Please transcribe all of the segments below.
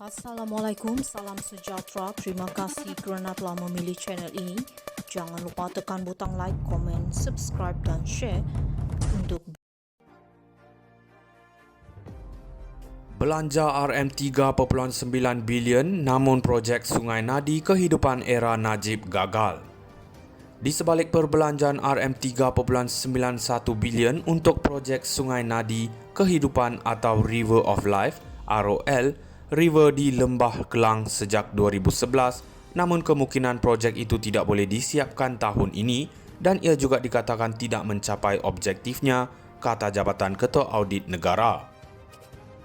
Assalamualaikum, salam sejahtera. Terima kasih kerana telah memilih channel ini. Jangan lupa tekan butang like, komen, subscribe dan share untuk Belanja RM3.9 bilion namun projek Sungai Nadi kehidupan era Najib gagal. Di sebalik perbelanjaan RM3.91 bilion untuk projek Sungai Nadi kehidupan atau River of Life (ROL), river di Lembah Kelang sejak 2011, namun kemungkinan projek itu tidak boleh disiapkan tahun ini dan ia juga dikatakan tidak mencapai objektifnya, kata Jabatan Ketua Audit Negara.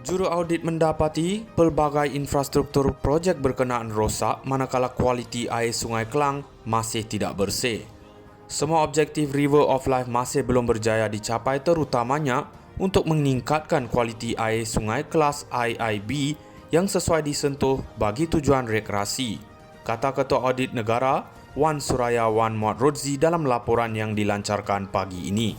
Juru audit mendapati pelbagai infrastruktur projek berkenaan rosak manakala kualiti air Sungai Kelang masih tidak bersih. Semua objektif River of Life masih belum berjaya dicapai, terutamanya untuk meningkatkan kualiti air sungai kelas IIB yang sesuai disentuh bagi tujuan rekreasi, kata Ketua Audit Negara Wan Suraya Wan Muhammad Rodzi dalam laporan yang dilancarkan pagi ini.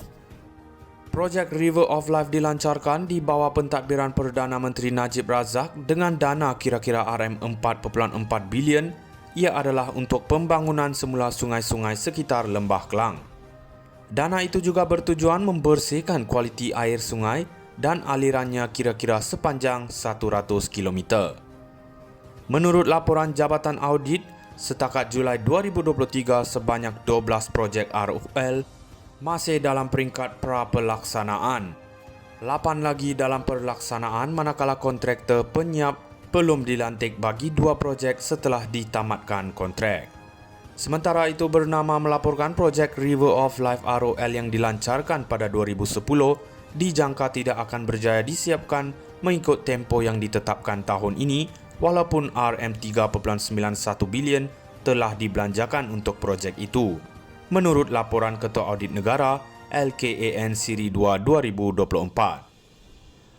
Projek River of Life dilancarkan di bawah pentadbiran Perdana Menteri Najib Razak dengan dana kira-kira RM4.4 bilion. Ia adalah untuk pembangunan semula sungai-sungai sekitar Lembah Kelang. Dana itu juga bertujuan membersihkan kualiti air sungai dan alirannya kira-kira sepanjang 100 km. Menurut laporan Jabatan Audit, setakat Julai 2023 sebanyak 12 projek ROL masih dalam peringkat pra-pelaksanaan. 8 lagi dalam pelaksanaan manakala kontraktor penyiap belum dilantik bagi 2 projek setelah ditamatkan kontrak. Sementara itu, Bernama melaporkan projek River of Life ROL yang dilancarkan pada 2010 dijangka tidak akan berjaya disiapkan mengikut tempoh yang ditetapkan tahun ini walaupun RM3.91 bilion telah dibelanjakan untuk projek itu. Menurut laporan Ketua Audit Negara LKAN Siri 2 2024.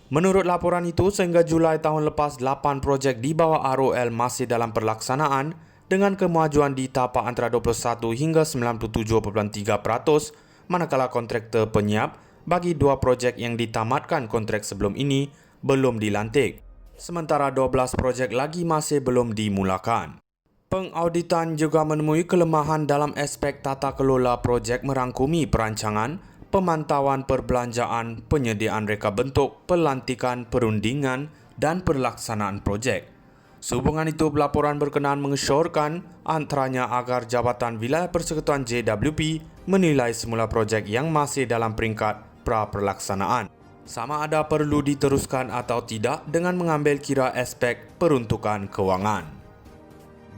Menurut laporan itu, sehingga Julai tahun lepas 8 projek di bawah ROL masih dalam pelaksanaan dengan kemajuan di tapak antara 21 hingga 97.3%, manakala kontraktor penyiap bagi 2 projek yang ditamatkan kontrak sebelum ini belum dilantik. Sementara 12 projek lagi masih belum dimulakan. Pengauditan juga menemui kelemahan dalam aspek tata kelola projek merangkumi perancangan, pemantauan perbelanjaan, penyediaan reka bentuk, pelantikan, perundingan dan pelaksanaan projek. Sehubungan itu, pelaporan berkenaan mengesyorkan antaranya agar Jabatan Wilayah Persekutuan JWP menilai semula projek yang masih dalam peringkat pra-pelaksanaan sama ada perlu diteruskan atau tidak dengan mengambil kira aspek peruntukan kewangan.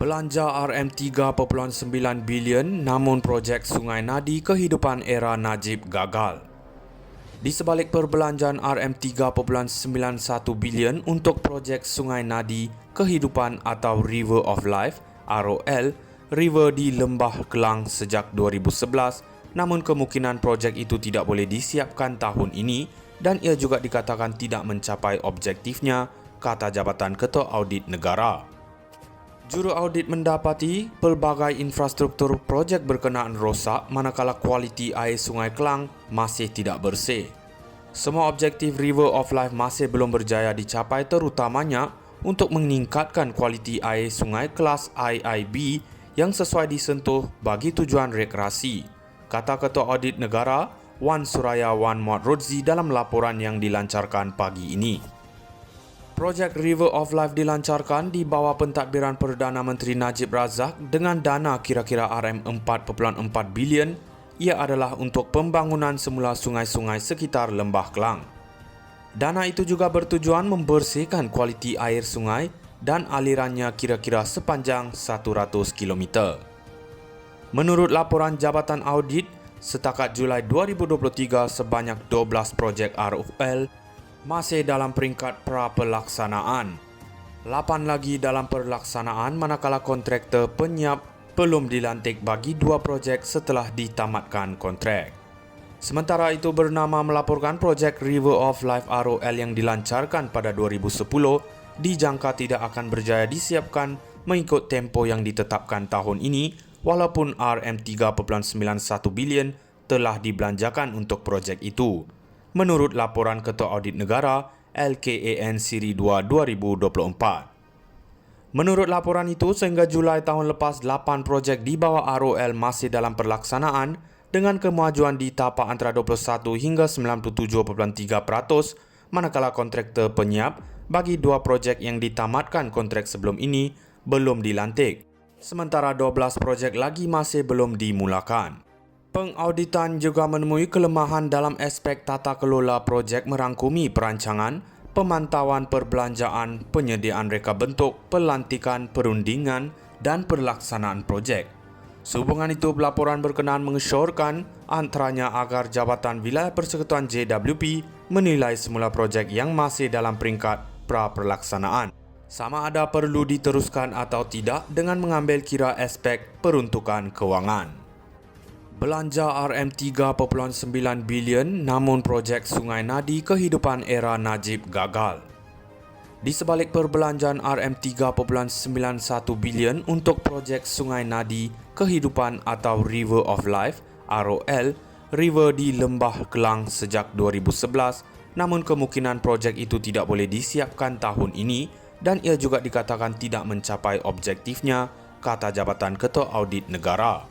Belanja RM3.9 bilion namun projek Sungai Nadi kehidupan era Najib gagal. Di sebalik perbelanjaan RM3.91 bilion untuk projek Sungai Nadi kehidupan atau River of Life ROL, river di Lembah Kelang sejak 2011, namun kemungkinan projek itu tidak boleh disiapkan tahun ini dan ia juga dikatakan tidak mencapai objektifnya, kata Jabatan Ketua Audit Negara. Juru audit mendapati pelbagai infrastruktur projek berkenaan rosak manakala kualiti air Sungai Kelang masih tidak bersih. Semua objektif River of Life masih belum berjaya dicapai, terutamanya untuk meningkatkan kualiti air sungai kelas IIB yang sesuai disentuh bagi tujuan rekreasi, kata Ketua Audit Negara Wan Suraya Wan Muhammad Rodzi dalam laporan yang dilancarkan pagi ini. Projek River of Life dilancarkan di bawah pentadbiran Perdana Menteri Najib Razak dengan dana kira-kira RM4.4 bilion. Ia adalah untuk pembangunan semula sungai-sungai sekitar Lembah Kelang. Dana itu juga bertujuan membersihkan kualiti air sungai dan alirannya kira-kira sepanjang 100 km. Menurut laporan Jabatan Audit, setakat Julai 2023 sebanyak 12 projek ROL masih dalam peringkat pra-pelaksanaan. 8 lagi dalam pelaksanaan manakala kontraktor penyiap belum dilantik bagi 2 projek setelah ditamatkan kontrak. Sementara itu, Bernama melaporkan projek River of Life ROL yang dilancarkan pada 2010 dijangka tidak akan berjaya disiapkan mengikut tempoh yang ditetapkan tahun ini walaupun RM3.91 bilion telah dibelanjakan untuk projek itu. Menurut laporan Ketua Audit Negara LKAN Siri 2 2024. Menurut laporan itu, sehingga Julai tahun lepas, 8 projek di bawah ROL masih dalam pelaksanaan dengan kemajuan di tapak antara 21 hingga 97.3%, manakala kontraktor penyiap bagi 2 projek yang ditamatkan kontrak sebelum ini belum dilantik. Sementara 12 projek lagi masih belum dimulakan. Pengauditan juga menemui kelemahan dalam aspek tata kelola projek merangkumi perancangan, pemantauan perbelanjaan, penyediaan reka bentuk, pelantikan, perundingan dan pelaksanaan projek. Sehubungan itu, pelaporan berkenaan mengesyorkan antaranya agar Jabatan Wilayah Persekutuan JWP menilai semula projek yang masih dalam peringkat pra-pelaksanaan sama ada perlu diteruskan atau tidak dengan mengambil kira aspek peruntukan kewangan. Belanja RM3.9 bilion namun projek Sungai Nadi kehidupan era Najib gagal. Di sebalik perbelanjaan RM3.91 bilion untuk projek Sungai Nadi kehidupan atau River of Life (ROL), river di Lembah Kelang sejak 2011, namun kemungkinan projek itu tidak boleh disiapkan tahun ini dan ia juga dikatakan tidak mencapai objektifnya, kata Jabatan Ketua Audit Negara.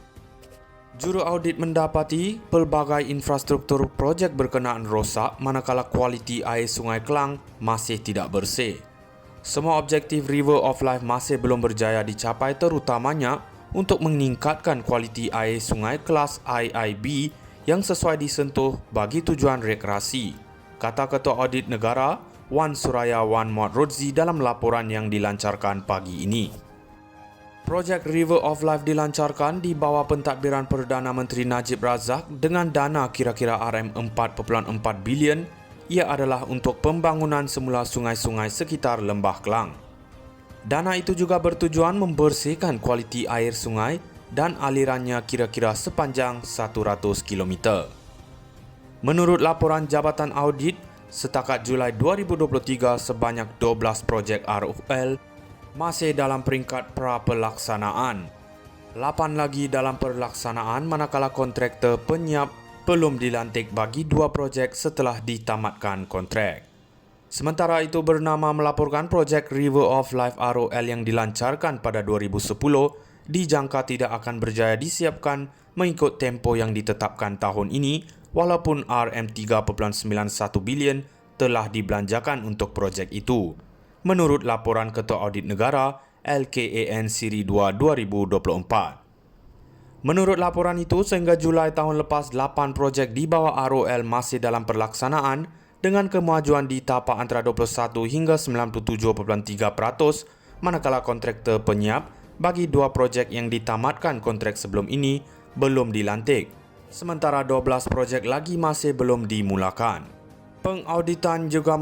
Juru audit mendapati pelbagai infrastruktur projek berkenaan rosak manakala kualiti air Sungai Kelang masih tidak bersih. Semua objektif River of Life masih belum berjaya dicapai, terutamanya untuk meningkatkan kualiti air sungai kelas IIB yang sesuai disentuh bagi tujuan rekreasi, kata Ketua Audit Negara Wan Suraya Wan Muhammad Rodzi dalam laporan yang dilancarkan pagi ini. Projek River of Life dilancarkan di bawah pentadbiran Perdana Menteri Najib Razak dengan dana kira-kira RM4.4 bilion. Ia adalah untuk pembangunan semula sungai-sungai sekitar Lembah Kelang. Dana itu juga bertujuan membersihkan kualiti air sungai dan alirannya kira-kira sepanjang 100 km. Menurut laporan Jabatan Audit, setakat Julai 2023 sebanyak 12 projek ROL masih dalam peringkat pra-pelaksanaan. 8 lagi dalam pelaksanaan manakala kontraktor penyiap belum dilantik bagi 2 projek setelah ditamatkan kontrak. Sementara itu, Bernama melaporkan projek River of Life ROL yang dilancarkan pada 2010 dijangka tidak akan berjaya disiapkan mengikut tempo yang ditetapkan tahun ini walaupun RM3.91 bilion telah dibelanjakan untuk projek itu. Menurut laporan Ketua Audit Negara LKAN Siri 2 2024. Menurut laporan itu, sehingga Julai tahun lepas, 8 projek di bawah ROL masih dalam pelaksanaan dengan kemajuan di tapak antara 21 hingga 97.3%, manakala kontraktor penyiap bagi 2 projek yang ditamatkan kontrak sebelum ini belum dilantik. Sementara 12 projek lagi masih belum dimulakan. Pengauditan juga